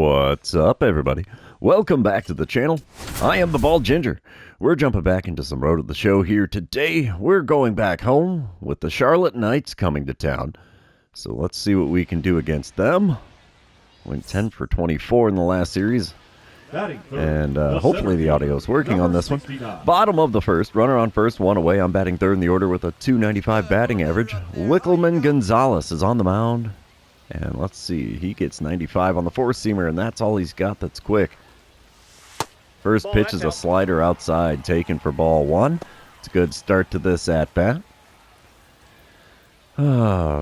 What's up, everybody? Welcome back to the channel. I am the Bald Ginger. We're jumping back into some Road to the Show here today. We're going back home with the Charlotte Knights coming to town. So let's see what we can do against them. Went 10 for 24 in the last series. And hopefully the audio is working on this one. Bottom of the first, runner on first, one away. I'm batting third in the order with a .295 batting average. Wickelman Gonzalez is on the mound. And let's see, he gets 95 on the four-seamer, and that's all he's got that's quick. First pitch is a slider outside, taken for ball one. It's a good start to this at-bat.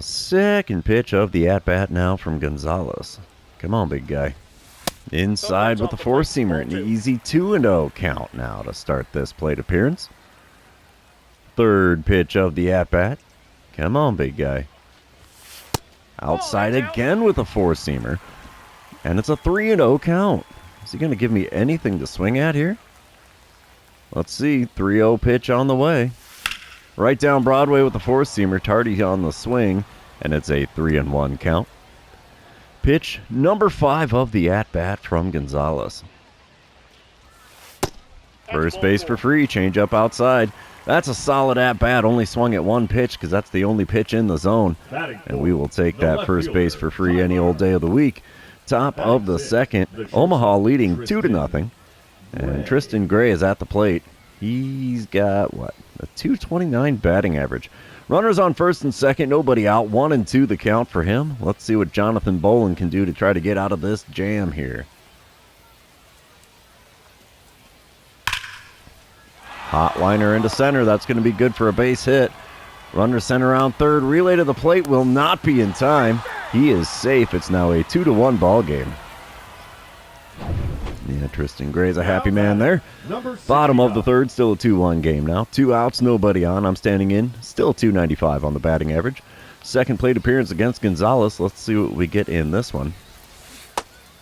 Second pitch of the at-bat now from Gonzalez. Come on, big guy. Inside with the four-seamer, an easy 2-0 count now to start this plate appearance. Third pitch of the at-bat. Come on, big guy. Outside again with a four-seamer. And it's a 3-0 count. Is he going to give me anything to swing at here? Let's see. 3-0 pitch on the way. Right down Broadway with the four-seamer. Tardy on the swing. And it's a 3-1 count. Pitch number 5 of the at-bat from Gonzalez. First base for free. Change up outside. That's a solid at-bat. Only swung at one pitch because that's the only pitch in the zone. And we will take that first base for free any old day of the week. Top of the second. Omaha leading 2-0. And Tristan Gray is at the plate. He's got, what, a .229 batting average. Runners on first and second. Nobody out. 1 and 2 the count for him. Let's see what Jonathan Bolin can do to try to get out of this jam here. Hot liner into center. That's going to be good for a base hit. Runner center around third. Relay to the plate will not be in time. He is safe. It's now a 2-1 ball game. Yeah, Tristan Gray's a happy man there. Bottom of the third. Still a 2-1 game now. 2 outs, nobody on. I'm standing in. Still .295 on the batting average. Second plate appearance against Gonzalez. Let's see what we get in this one.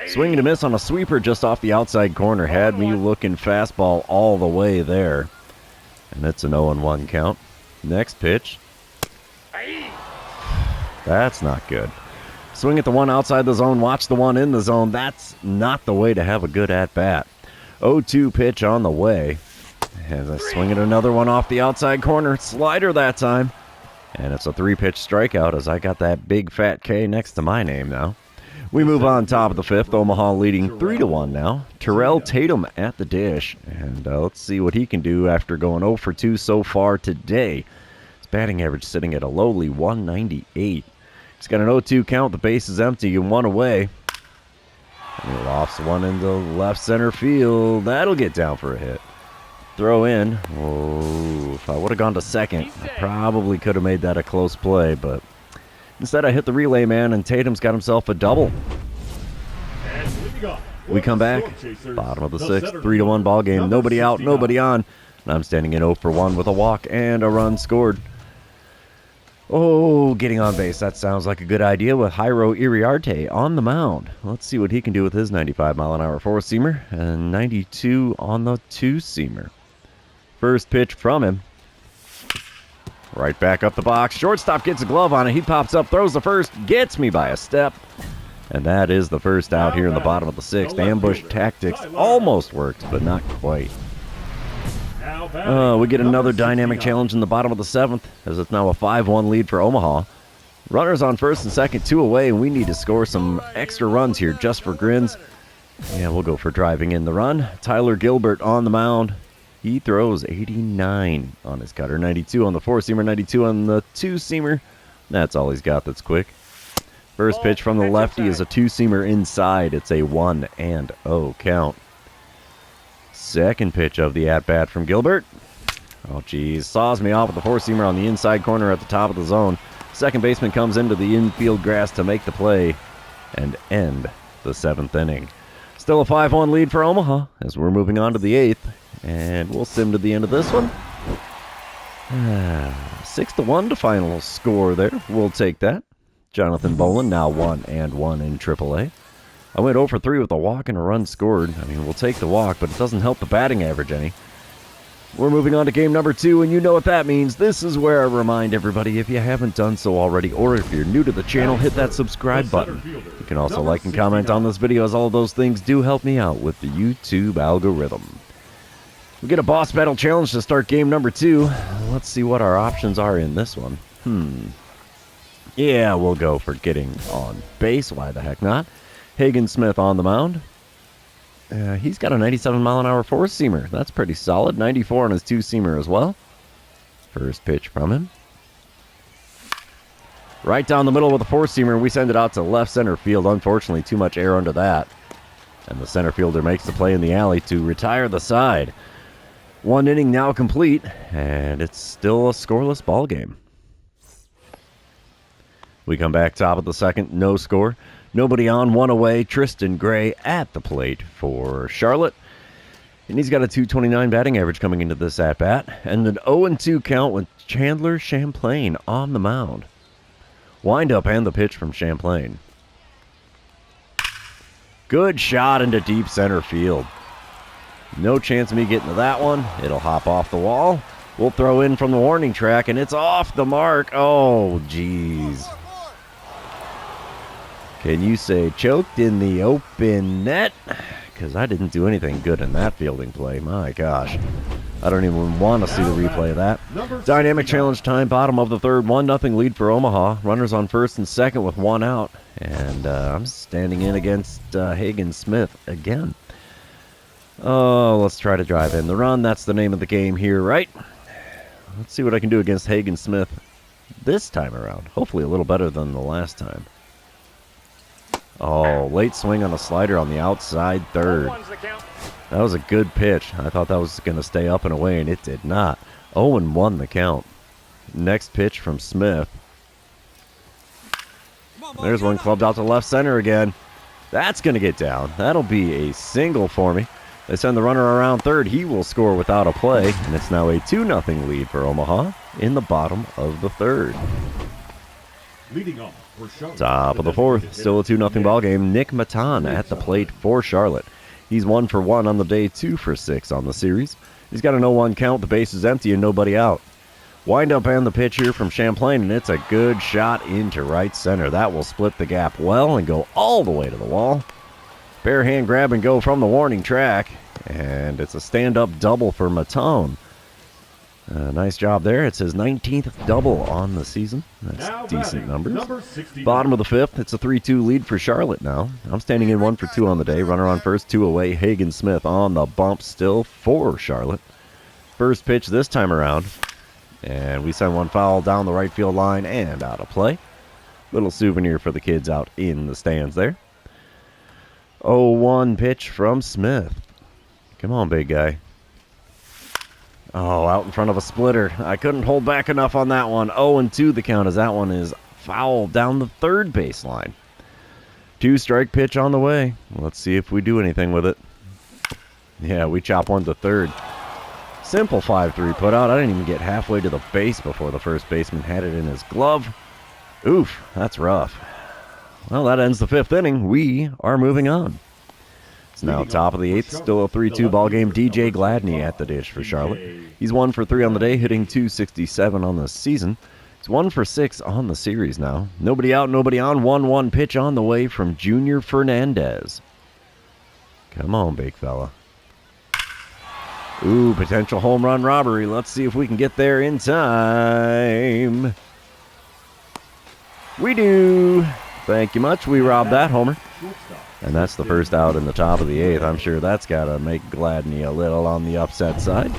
Swing and a miss on a sweeper just off the outside corner. Had me looking fastball all the way there. And it's an 0-1 count. Next pitch. That's not good. Swing at the one outside the zone. Watch the one in the zone. That's not the way to have a good at-bat. 0-2 pitch on the way. And I swing at another one off the outside corner. Slider that time. And it's a 3-pitch strikeout as I got that big fat K next to my name now. We move on top of the fifth. Omaha leading 3-1 now. Terrell Tatum at the dish. And let's see what he can do after going 0 for 2 so far today. His batting average sitting at a lowly 198. He's got an 0-2 count. The base is empty and 1 away. And he lofts one into left center field. That'll get down for a hit. Throw in. Oh, if I would have gone to second, I probably could have made that a close play, but instead, I hit the relay man, and Tatum's got himself a double. We come back. Bottom of the sixth. 3-1 ball game. Nobody out, nobody on. And I'm standing in 0 for 1 with a walk and a run scored. Oh, getting on base. That sounds like a good idea with Jairo Iriarte on the mound. Let's see what he can do with his 95-mile-an-hour four-seamer and 92 on the two-seamer. First pitch from him. Right back up the box. Shortstop gets a glove on it. He pops up, throws the first, gets me by a step. And that is the first out here in the bottom of the sixth. Ambush tactics almost worked, but not quite. We get another dynamic challenge in the bottom of the seventh, as it's now a 5-1 lead for Omaha. Runners on first and second, 2 away, and we need to score some extra runs here just for grins. Yeah, we'll go for driving in the run. Tyler Gilbert on the mound. He throws 89 on his cutter, 92 on the four-seamer, 92 on the two-seamer. That's all he's got that's quick. First pitch from the lefty is a two-seamer inside. It's a 1-0 count. Second pitch of the at-bat from Gilbert. Oh, geez. Saws me off with the four-seamer on the inside corner at the top of the zone. Second baseman comes into the infield grass to make the play and end the 7th inning. Still a 5-1 lead for Omaha as we're moving on to the 8th. And we'll sim to the end of this one. 6-1 to final score there. We'll take that. Jonathan Bolin now 1-1 in AAA. I went 0 for 3 with a walk and a run scored. I mean, we'll take the walk, but it doesn't help the batting average any. We're moving on to game number 2, and you know what that means. This is where I remind everybody, if you haven't done so already, or if you're new to the channel, hit that subscribe button. You can also like and comment on this video, as all of those things do help me out with the YouTube algorithm. We get a boss battle challenge to start game number 2. Let's see what our options are in this one. Yeah, we'll go for getting on base. Why the heck not? Hagen Smith on the mound. He's got a 97-mile-an-hour four-seamer. That's pretty solid. 94 on his two-seamer as well. First pitch from him. Right down the middle with a four-seamer. We send it out to left center field. Unfortunately, too much air under that. And the center fielder makes the play in the alley to retire the side. One inning now complete, and it's still a scoreless ball game. We come back top of the second, no score. Nobody on, one away. Tristan Gray at the plate for Charlotte. And he's got a .229 batting average coming into this at-bat. And an 0-2 count with Chandler Champlain on the mound. Wind-up and the pitch from Champlain. Good shot into deep center field. No chance of me getting to that one. It'll hop off the wall. We'll throw in from the warning track, and it's off the mark. Oh, jeez. Can you say choked in the open net? Because I didn't do anything good in that fielding play. My gosh. I don't even want to see the replay of that. Dynamic challenge time, bottom of the third. 1-0 lead for Omaha. Runners on first and second with one out. And I'm standing in against Hagen Smith again. Oh, let's try to drive in the run. That's the name of the game here, right? Let's see what I can do against Hagen Smith this time around. Hopefully a little better than the last time. Oh, late swing on a slider on the outside third. That was a good pitch. I thought that was going to stay up and away, and it did not. 0-1 the count. Next pitch from Smith. There's one clubbed out to left center again. That's going to get down. That'll be a single for me. They send the runner around third. He will score without a play, and it's now a 2-0 lead for Omaha in the bottom of the third. Leading off for Charlotte. Top of the fourth, still a 2-0 ball game. Nick Matan at the plate for Charlotte. He's 1 for 1 on the day, 2 for 6 on the series. He's got an 0-1 count. The base is empty and nobody out. Wind up and the pitch here from Champlain, and it's a good shot into right center. That will split the gap well and go all the way to the wall. Bare hand grab and go from the warning track, and it's a stand-up double for Matone. Nice job there. It's his 19th double on the season. That's decent numbers. Bottom of the fifth, it's a 3-2 lead for Charlotte now. I'm standing in 1 for 2 on the day. Runner on first, 2 away. Hagen Smith on the bump still for Charlotte. First pitch this time around. And we send one foul down the right field line and out of play. Little souvenir for the kids out in the stands there. 0-1 pitch from Smith. Come on, big guy. Oh, out in front of a splitter. I couldn't hold back enough on that one. 0-2 the count, as that one is foul down the third baseline. 2-strike pitch on the way. Let's see if we do anything with it. Yeah, we chop one to third. Simple 5-3 put out. I didn't even get halfway to the base before the first baseman had it in his glove. Oof, that's rough. Well, that ends the fifth inning. We are moving on. It's now top of the eighth, still a 3-2 ball game. DJ Gladney at the dish for Charlotte. He's 1 for 3 on the day, hitting .267 on the season. He's 1 for 6 on the series now. Nobody out, nobody on. 1-1 pitch on the way from Junior Fernandez. Come on, big fella. Ooh, potential home run robbery. Let's see if we can get there in time. We do. Thank you much. We robbed that homer. And that's the first out in the top of the eighth. I'm sure that's got to make Gladney a little on the upset side.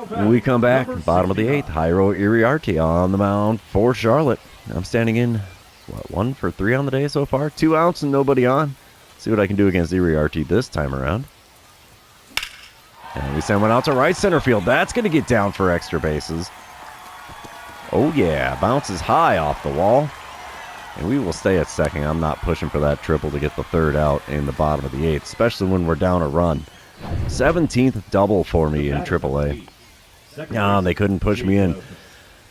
When we come back, bottom of the eighth, Jairo Iriarte on the mound for Charlotte. I'm standing in, 1 for 3 on the day so far? 2 outs and nobody on. See what I can do against Iriarte this time around. And we send one out to right center field. That's going to get down for extra bases. Oh yeah, bounces high off the wall. And we will stay at second. I'm not pushing for that triple to get the third out in the bottom of the eighth, especially when we're down a run. 17th double for me in AAA. They couldn't push me in.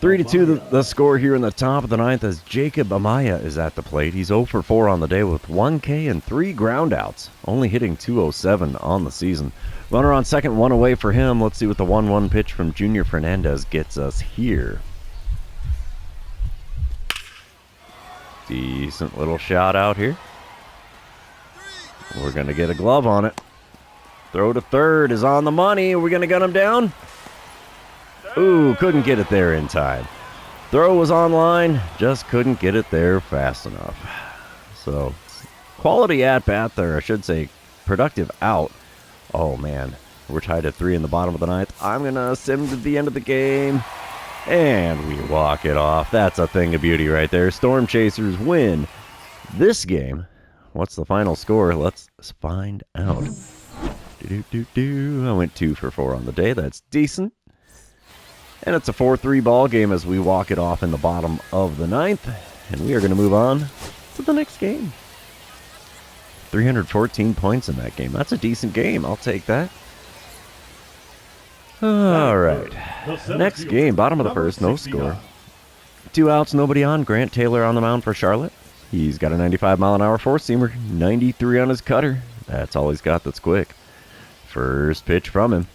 3-2 the score here in the top of the ninth as Jacob Amaya is at the plate. He's 0 for 4 on the day with 1 K and 3 groundouts, only hitting .207 on the season. Runner on second, 1 away for him. Let's see what the 1-1 pitch from Junior Fernandez gets us here. Decent little shot out here. We're going to get a glove on it. Throw to third is on the money. Are we going to gun him down? Ooh, couldn't get it there in time. Throw was on line, just couldn't get it there fast enough. So, quality at-bat there, I should say, productive out. Oh, man, we're tied at 3 in the bottom of the ninth. I'm going to sim to the end of the game, and we walk it off. That's a thing of beauty right there. Storm Chasers win this game. What's the final score? Let's find out. I went 2 for 4 on the day. That's decent. And it's a 4-3 ball game as we walk it off in the bottom of the ninth. And we are going to move on to the next game. 314 points in that game. That's a decent game. I'll take that. All right. Next game, bottom of the first, no score. 2 outs, nobody on. Grant Taylor on the mound for Charlotte. He's got a 95-mile-an-hour four-seamer, 93 on his cutter. That's all he's got that's quick. First pitch from him.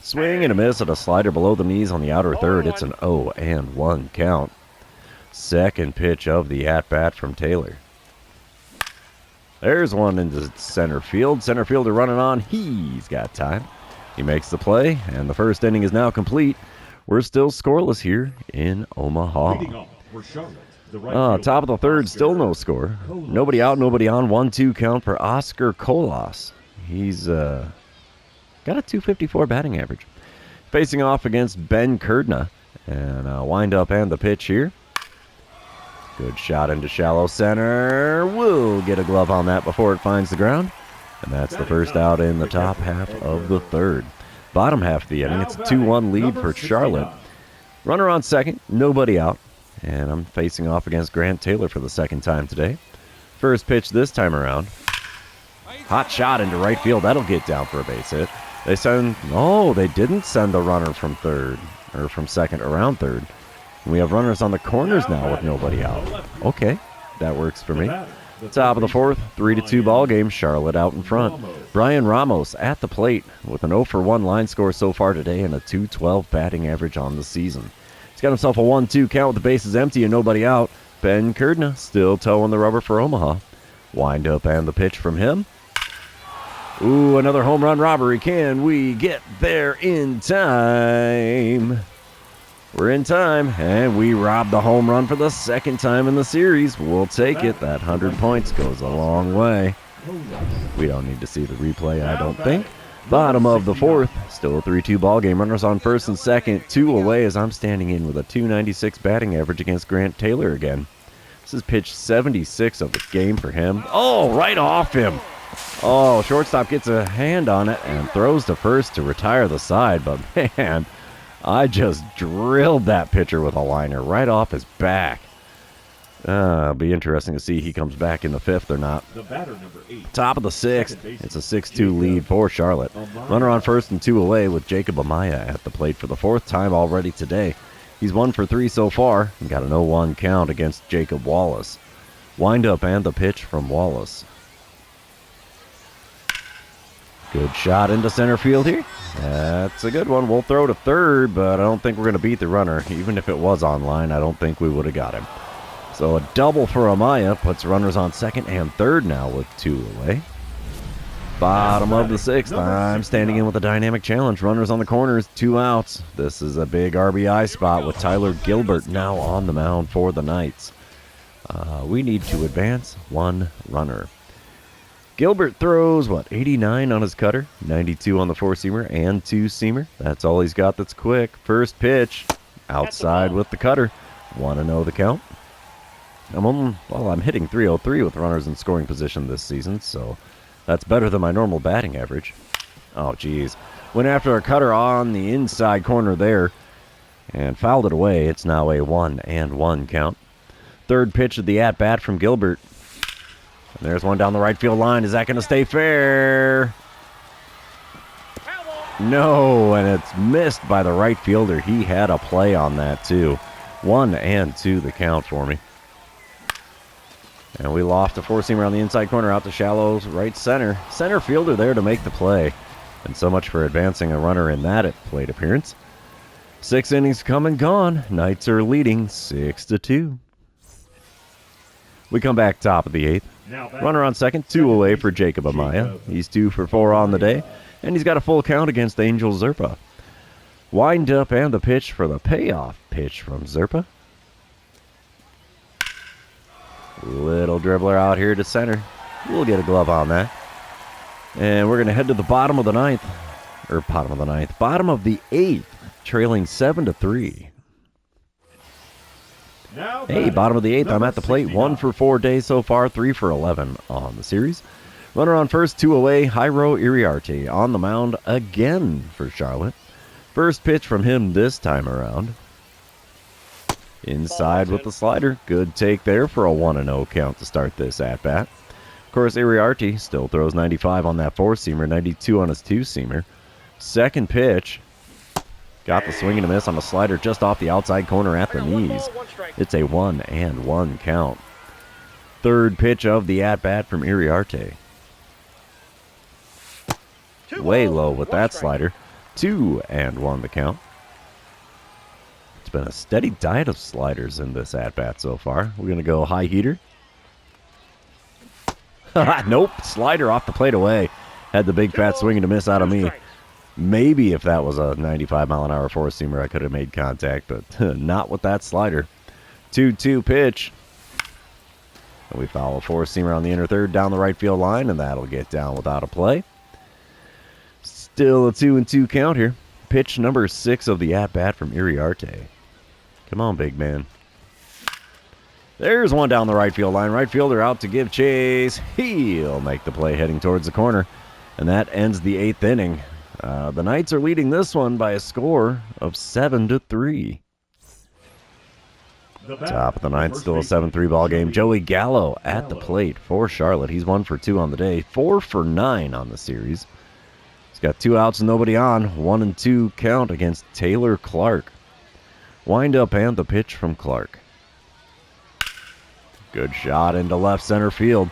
Swing and a miss at a slider below the knees on the outer third. It's an 0-1 count. Second pitch of the at-bat from Taylor. There's one into center field. Center fielder running on. He's got time. He makes the play, and the first inning is now complete. We're still scoreless here in Omaha. Top of the third, still no score. Nobody out, nobody on. 1-2 count for Oscar Colas. He's got a .254 batting average. Facing off against Ben Kurdna. And wind up and the pitch here. Good shot into shallow center. We'll get a glove on that before it finds the ground. And that's the first out in the top half of the third. Bottom half of the inning, it's a 2-1 lead for Charlotte. Runner on second, nobody out. And I'm facing off against Grant Taylor for the second time today. First pitch this time around. Hot shot into right field. That'll get down for a base hit. They didn't send the runner from third, or from second around third. And we have runners on the corners now with nobody out. Okay, that works for me. Top of the fourth, 3-2 ball game. Charlotte out in front. Brian Ramos at the plate with an 0 for 1 line score so far today and a .212 batting average on the season. He's got himself a 1-2 count with the bases empty and nobody out. Ben Kurdna still toeing the rubber for Omaha. Wind up and the pitch from him. Ooh, another home run robbery. Can we get there in time? We're in time, and we robbed the home run for the second time in the series. We'll take it. That 100 points goes a long way. We don't need to see the replay, I don't think. Bottom of the fourth, still a 3-2 ball game. Runners on first and second, 2 away as I'm standing in with a .296 batting average against Grant Taylor again. This is pitch 76 of the game for him. Oh, right off him. Oh, shortstop gets a hand on it and throws to first to retire the side. But, man, I just drilled that pitcher with a liner right off his back. It'll be interesting to see if he comes back in the fifth or not. Top of the sixth, it's a 6-2 lead for Charlotte. Runner on first and 2 away with Jacob Amaya at the plate for the 4th time already today. He's 1 for 3 so far and got an 0-1 count against Jacob Wallace. Wind up and the pitch from Wallace. Good shot into center field here. That's a good one. We'll throw to third, but I don't think we're going to beat the runner. Even if it was on line, I don't think we would have got him. So a double for Amaya puts runners on second and third now with 2 away. Bottom of the 6th. I'm standing in with a dynamic challenge. Runners on the corners, 2 outs. This is a big RBI spot with Tyler Gilbert now on the mound for the Knights. We need to advance 1 runner. Gilbert throws, 89 on his cutter, 92 on the 4-seamer and 2-seamer. That's all he's got that's quick. First pitch, outside with the cutter. 1-0 the count. I'm hitting .303 with runners in scoring position this season, so that's better than my normal batting average. Oh, geez. Went after a cutter on the inside corner there and fouled it away. It's now a 1-1 count. Third pitch of the at-bat from Gilbert. And there's one down the right field line. Is that going to stay fair? No, and it's missed by the right fielder. He had a play on that, too. 1-2 the count for me. And we loft a four-seamer on the inside corner out to shallow right center. Center fielder there to make the play. And so much for advancing a runner in that plate appearance. 6 innings come and gone. Knights are leading 6-2. We come back top of the 8th. Runner on second, 2 away for Jacob Amaya. He's 2 for 4 on the day, and he's got a full count against Angel Zerpa. Wind up and the pitch for the payoff pitch from Zerpa. Little dribbler out here to center. We'll get a glove on that. And we're going to head to the bottom of the 9th. Or bottom of the 8th, trailing 7-3. Hey, bottom of the 8th, I'm at the plate. 1 for 4 days so far, 3 for 11 on the series. Runner on first, 2 away, Jairo Iriarte on the mound again for Charlotte. First pitch from him this time around. Inside with the slider. Good take there for a 1-0 count to start this at-bat. Of course, Iriarte still throws 95 on that four-seamer, 92 on his two-seamer. Second pitch. Got the swing and a miss on the slider just off the outside corner at the knees. It's a 1-1 count. Third pitch of the at-bat from Iriarte. Way low with that slider. 2-1 the count. It's been a steady diet of sliders in this at-bat so far. We're going to go high heater. Nope, slider off the plate away. Had the big fat swing and a miss out of me. Maybe if that was a 95-mile-an-hour four-seamer, I could have made contact, but not with that slider. 2-2 pitch. And we foul a four-seamer on the inner third down the right field line, and that'll get down without a play. Still a 2-2 count here. Pitch number 6 of the at-bat from Iriarte. Come on, big man. There's one down the right field line. Right fielder out to give chase. He'll make the play heading towards the corner. And that ends the 8th inning. The Knights are leading this one by a score of 7-3. Top of the 9th, still a 7-3 ball game. Joey Gallo at the plate for Charlotte. He's 1 for 2 on the day, 4 for 9 on the series. He's got 2 outs and nobody on. 1-2 count against Taylor Clark. Wind up and the pitch from Clark. Good shot into left center field.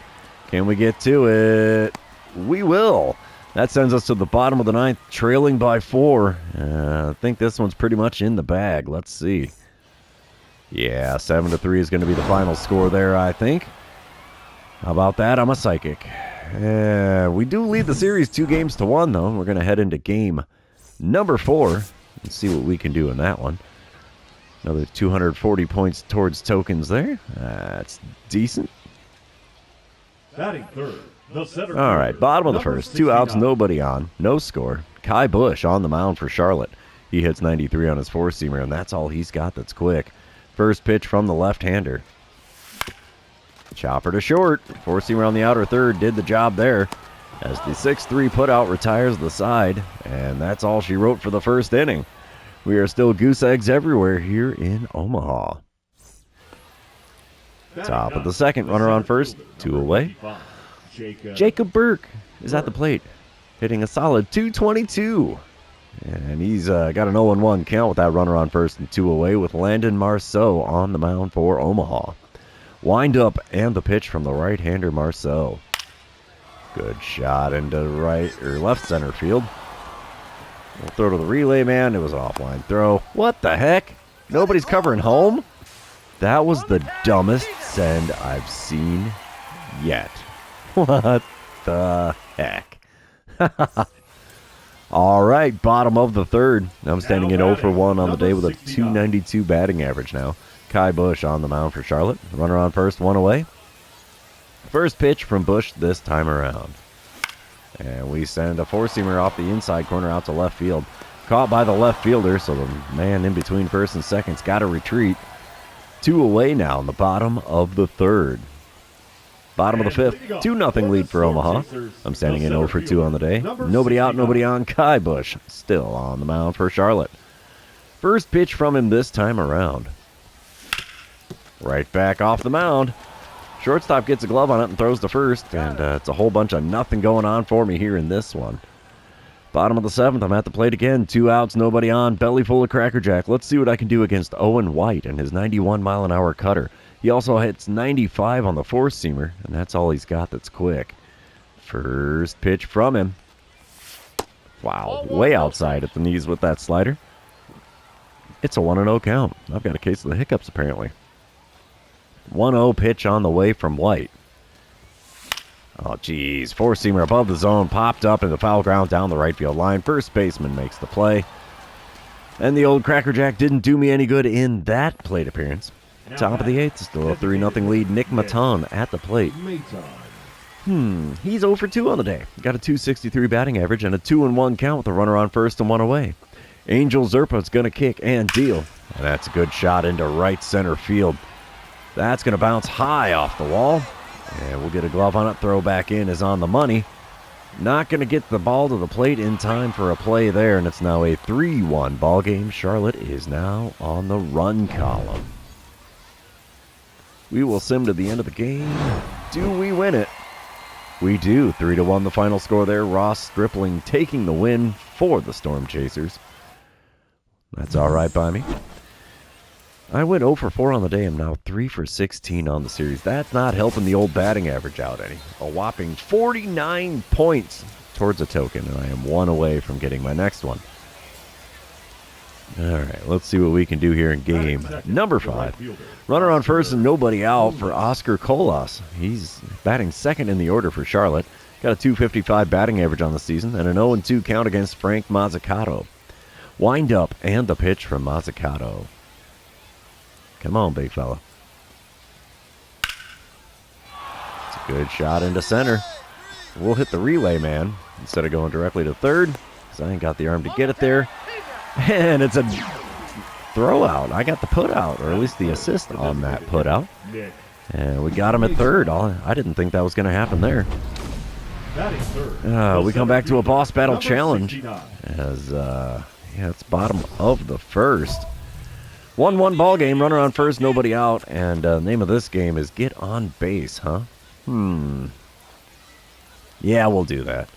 Can we get to it? We will. That sends us to the bottom of the 9th, trailing by 4. I think this one's pretty much in the bag. Let's see. Yeah, 7-3 is going to be the final score there, I think. How about that? I'm a psychic. We do lead the series 2-1, though. We're going to head into game number 4 and see what we can do in that one. Another 240 points towards tokens there. That's decent. Batting third, the center. All right, bottom of the first. 2 outs, nobody on. No score. Kai Bush on the mound for Charlotte. He hits 93 on his four-seamer, and that's all he's got that's quick. First pitch from the left-hander. Chopper to short. Four-seamer on the outer third did the job there. As the 6-3 putout retires the side, and that's all she wrote for the first inning. We are still goose eggs everywhere here in Omaha. Top of the second, runner on first, 2 away. Jacob Burke is at the plate, hitting a solid .222. And he's got an 0-1 count with that runner on first and 2 away with Landon Marceau on the mound for Omaha. Wind up and the pitch from the right-hander Marceau. Good shot into right or left center field. We'll throw to the relay man. It was an offline throw. What the heck? Nobody's covering home? That was the dumbest send I've seen yet. What the heck? All right, bottom of the third. I'm standing in 0 for 1 on the day with a .292 batting average now. Kai Bush on the mound for Charlotte. Runner on first, 1 away. First pitch from Bush this time around. And we send a four-seamer off the inside corner out to left field. Caught by the left fielder, so the man in between first and second's got to retreat. 2 away now in the bottom of the third. Bottom of the fifth, 2-0 lead for Omaha. I'm standing in 0 for 2 on the day. Nobody out, nobody on. Kai Bush still on the mound for Charlotte. First pitch from him this time around. Right back off the mound. Shortstop gets a glove on it and throws to first, and it's a whole bunch of nothing going on for me here in this one. Bottom of the 7th, I'm at the plate again. 2 outs, nobody on, belly full of Cracker Jack. Let's see what I can do against Owen White and his 91-mile-an-hour cutter. He also hits 95 on the four-seamer, and that's all he's got that's quick. First pitch from him. Wow, way outside at the knees with that slider. It's a 1-0 count. I've got a case of the hiccups, apparently. 1-0 pitch on the way from White. Oh, geez. Four-seamer above the zone, popped up into foul ground down the right field line. First baseman makes the play. And the old Cracker Jack didn't do me any good in that plate appearance. Top of the 8th, still a 3-0 lead. Nick Maton at the plate. He's 0 for 2 on the day. Got a .263 batting average and a 2-1 count with a runner on first and one away. Angel Zerpa's going to kick and deal. And that's a good shot into right center field. That's going to bounce high off the wall. And we'll get a glove on it. Throw back in is on the money. Not going to get the ball to the plate in time for a play there. And it's now a 3-1 ball game. Charlotte is now on the run column. We will sim to the end of the game. Do we win it? We do. 3-1 the final score there. Ross Stripling taking the win for the Storm Chasers. That's all right by me. I went 0 for 4 on the day. I'm now 3 for 16 on the series. That's not helping the old batting average out any. A whopping 49 points towards a token, and I am 1 away from getting my next one. All right, let's see what we can do here in game number 5. Runner on first and nobody out for Oscar Colas. He's batting second in the order for Charlotte. Got a .255 batting average on the season and an 0-2 count against Frank Mazzucato. Wind up and the pitch from Mazzucato. Come on, big fella. It's a good shot into center. We'll hit the relay man instead of going directly to third, because I ain't got the arm to get it there. And it's a throw out. I got the put out, or at least the assist on that put out. And we got him at third. I didn't think that was going to happen there. We come back to a boss battle challenge. As, it's bottom of the first. 1-1 ball game, runner on first, nobody out. And name of this game is Get on Base, huh? Yeah, we'll do that.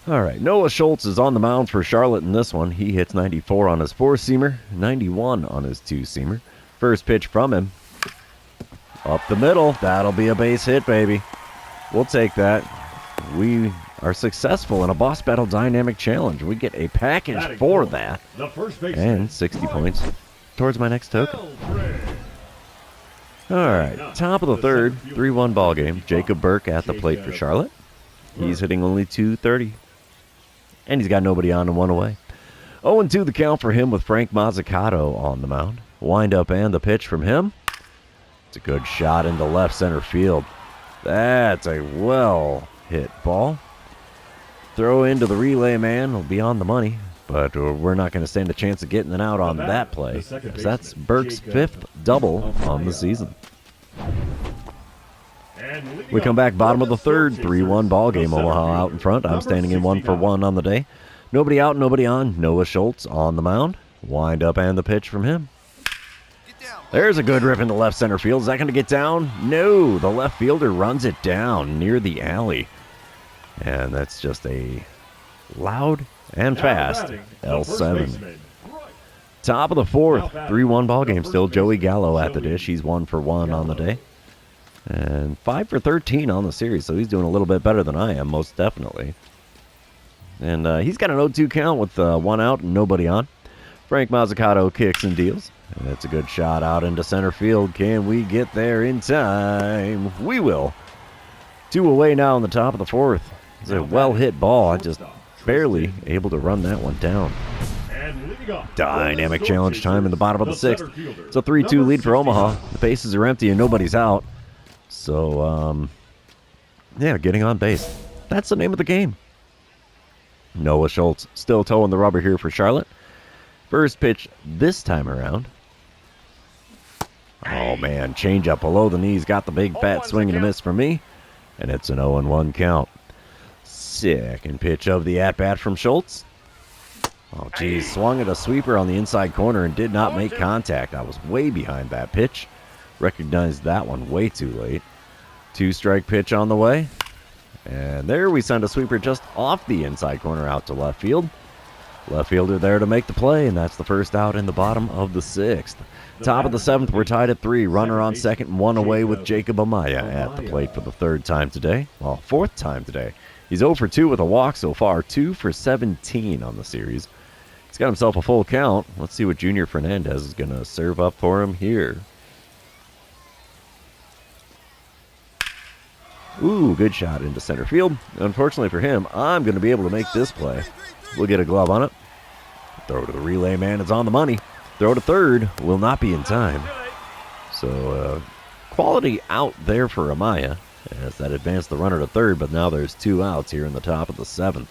All right, Noah Schultz is on the mound for Charlotte in this one. He hits 94 on his four-seamer, 91 on his two-seamer. First pitch from him. Up the middle. That'll be a base hit, baby. We'll take that. We are successful in a boss battle dynamic challenge. We get a package for that. And 60 points towards my next token. All right, top of the third, 3-1 ball game. Jacob Burke at the plate for Charlotte. He's hitting only .230. And he's got nobody on and 1 away. 0-2 the count for him with Frank Mazzucato on the mound. Wind up and the pitch from him. It's a good shot into left center field. That's a well-hit ball. Throw into the relay man will be on the money, but we're not going to stand a chance of getting it out on that play. That's Burke's 5th double on the season. We come back bottom of the third, 3-1 ball game. Omaha out in front. I'm standing in 1 for 1 on the day. Nobody out, nobody on. Noah Schultz on the mound. Wind up and the pitch from him. There's a good rip into left center field. Is that going to get down? No, the left fielder runs it down near the alley. And that's just a loud and fast L7. Top of the fourth, 3-1 ball game still. Joey Gallo at the dish. He's 1 for 1 on the day. And 5 for 13 on the series, so he's doing a little bit better than I am, most definitely. And he's got an 0-2 count with 1 out and nobody on. Frank Mazzucato kicks and deals. And it's a good shot out into center field. Can we get there in time? We will. 2 away now in the top of the fourth. It's a well-hit ball. I just barely able to run that one down. Dynamic challenge time in the bottom of the 6th. It's a 3-2 lead for Omaha. The bases are empty and nobody's out. So, yeah, getting on base. That's the name of the game. Noah Schultz still towing the rubber here for Charlotte. First pitch this time around. Oh, man, changeup below the knees. Got the big fat swing and a miss for me. And it's an 0-1 count. Second pitch of the at-bat from Schultz. Oh, geez, swung at a sweeper on the inside corner and did not make contact. I was way behind that pitch. Recognized that one way too late. 2-strike pitch on the way. And there we send a sweeper just off the inside corner out to left field. Left fielder there to make the play, and that's the first out in the bottom of the 6th. Top of the 7th, we're tied at 3. Runner on second and one away with Jacob Amaya at the plate for the 3rd time today. Well, 4th time today. He's 0 for 2 with a walk so far, 2 for 17 on the series. He's got himself a full count. Let's see what Junior Fernandez is going to serve up for him here. Ooh, good shot into center field. Unfortunately for him, I'm going to be able to make this play. We'll get a glove on it. Throw to the relay man. It's on the money. Throw to third will not be in time. So, quality out there for Amaya as that advanced the runner to third, but now there's 2 outs here in the top of the 7th.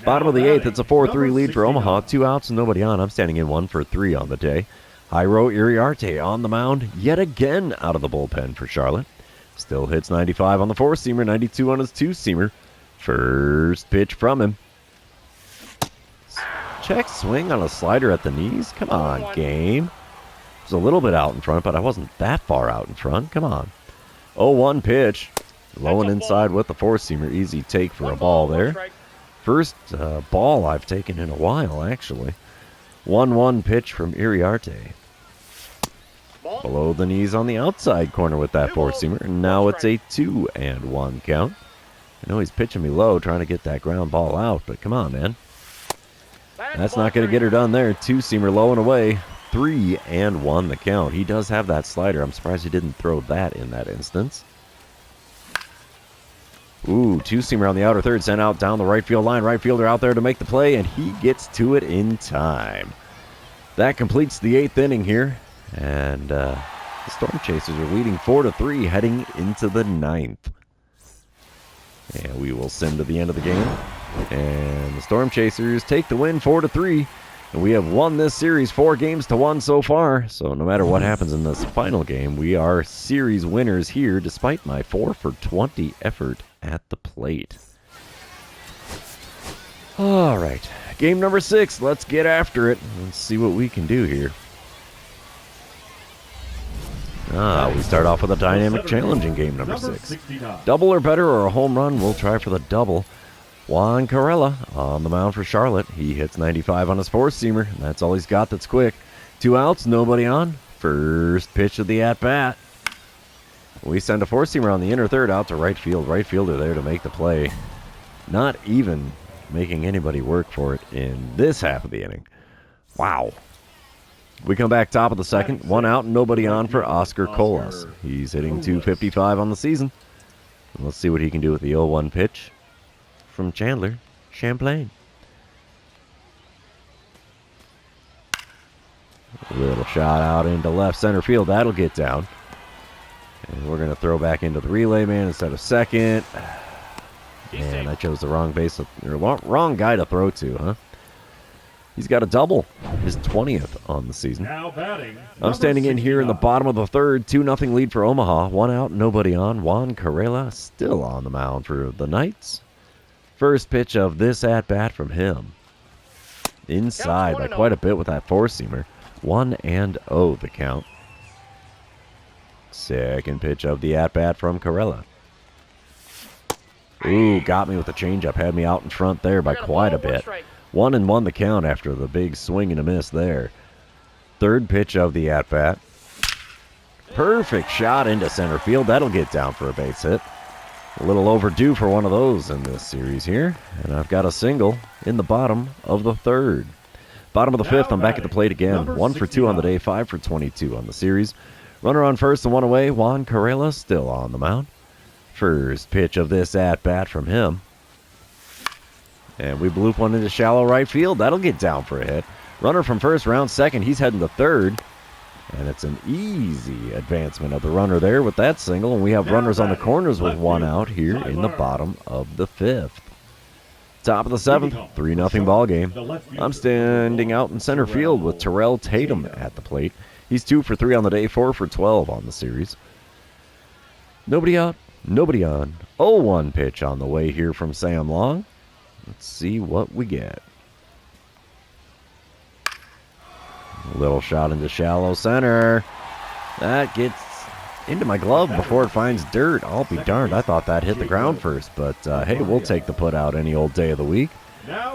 Bottom of the 8th, it's a 4-3 lead for Omaha. 2 outs and nobody on. I'm standing in 1 for 3 on the day. Jairo Iriarte on the mound yet again out of the bullpen for Charlotte. Still hits 95 on the 4-seamer, 92 on his 2-seamer. First pitch from him. Check swing on a slider at the knees. Come on, game. It was a little bit out in front, but I wasn't that far out in front. Come on. 0-1 pitch. Low and inside with the 4-seamer. Easy take for a ball there. First ball I've taken in a while, actually. 1-1 pitch from Iriarte. Below the knees on the outside corner with that 4-seamer. And now it's a 2-1 count. I know he's pitching me low, trying to get that ground ball out, but come on, man. That's not going to get her done there. 2-seamer low and away. 3-1 the count. He does have that slider. I'm surprised he didn't throw that in that instance. Ooh, 2-seamer on the outer third. Sent out down the right field line. Right fielder out there to make the play, and he gets to it in time. That completes the 8th inning here. And the Storm Chasers are leading 4-3 heading into the 9th. And we will send to the end of the game. And the Storm Chasers take the win 4-3. And we have won this series 4-1 so far. So no matter what happens in this final game, we are series winners here despite my 4 for 20 effort at the plate. All right. Game number 6. Let's get after it. Let's see what we can do here. We start off with a dynamic challenge in game number 6. Double or better or a home run, we'll try for the double. Juan Carrella on the mound for Charlotte. He hits 95 on his 4-seamer. That's all he's got that's quick. 2 outs, nobody on. First pitch of the at-bat. We send a 4-seamer on the inner third out to right field. Right fielder there to make the play. Not even making anybody work for it in this half of the inning. Wow. We come back top of the 2nd. 1 out, nobody on for Oscar Colas. He's hitting .255 on the season. Let's see what he can do with the 0-1 pitch from Chandler Champlain. Little shot out into left center field. That'll get down. And we're going to throw back into the relay man instead of second. Man, I chose the wrong base, or wrong guy to throw to, huh? He's got a double, his 20th on the season. Now batting, I'm standing in here in the bottom of the 3rd, 2-0 lead for Omaha. 1 out, nobody on. Juan Carrella still on the mound for the Knights. First pitch of this at-bat from him. Inside by quite a bit with that 4-seamer. 1-0 the count. Second pitch of the at-bat from Carrella. Ooh, got me with the changeup. Had me out in front there by quite a bit. 1-1 the count after the big swing and a miss there. Third pitch of the at-bat. Perfect shot into center field. That'll get down for a base hit. A little overdue for one of those in this series here. And I've got a single in the bottom of the 3rd. Bottom of the 5th, I'm back at the plate again. 1 for 2 on the day, 5 for 22 on the series. Runner on first and 1 away. Juan Carrella still on the mound. First pitch of this at-bat from him. And we bloop one into shallow right field. That'll get down for a hit. Runner from first, round second. He's heading to 3rd. And it's an easy advancement of the runner there with that single. And we have runners on the corners with 1 out here in the bottom of the 5th. Top of the 7th, 3-0 ball game. I'm standing out in center field with Terrell Tatum at the plate. He's 2 for 3 on the day, 4 for 12 on the series. Nobody out, nobody on. 0-1 pitch on the way here from Sam Long. Let's see what we get. Little shot into shallow center. That gets into my glove before it finds dirt. I'll be darned. I thought that hit the ground first, but hey, we'll take the put out any old day of the week.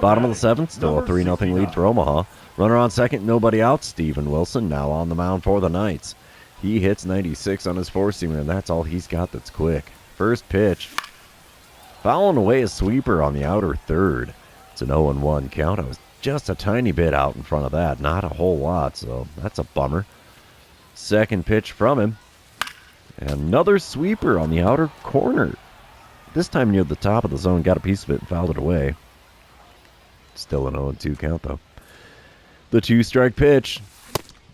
Bottom of the seventh, still a 3-0 lead for Omaha. Runner on second, nobody out. Steven Wilson now on the mound for the Knights. He hits 96 on his four-seamer, and that's all he's got that's quick. First pitch. Fouling away a sweeper on the outer third. It's an 0-1 count. I was just a tiny bit out in front of that. Not a whole lot, so that's a bummer. Second pitch from him. Another sweeper on the outer corner. This time near the top of the zone. Got a piece of it and fouled it away. Still an 0-2 count, though. The two-strike pitch.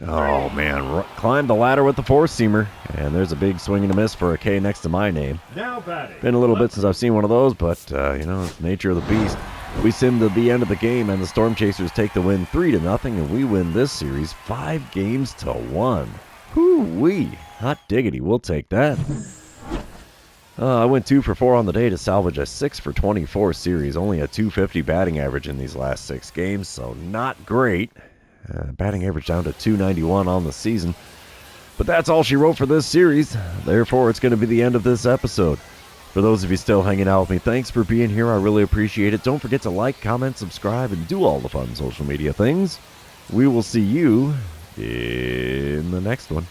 Oh, man. Climbed the ladder with the four-seamer. And there's a big swing and a miss for a K next to my name. Now batting. Been a little bit since I've seen one of those, but, it's the nature of the beast. We sim to the end of the game, and the Storm Chasers take the win 3-0, and we win this series 5-1. Hoo-wee. Hot diggity. We'll take that. I went 2 for 4 on the day to salvage a 6 for 24 series. Only a 250 batting average in these last 6 games, so not great. Batting average down to 291 on the season. But that's all she wrote for this series. Therefore, it's going to be the end of this episode. For those of you still hanging out with me, thanks for being here. I really appreciate it. Don't forget to like, comment, subscribe, and do all the fun social media things. We will see you in the next one.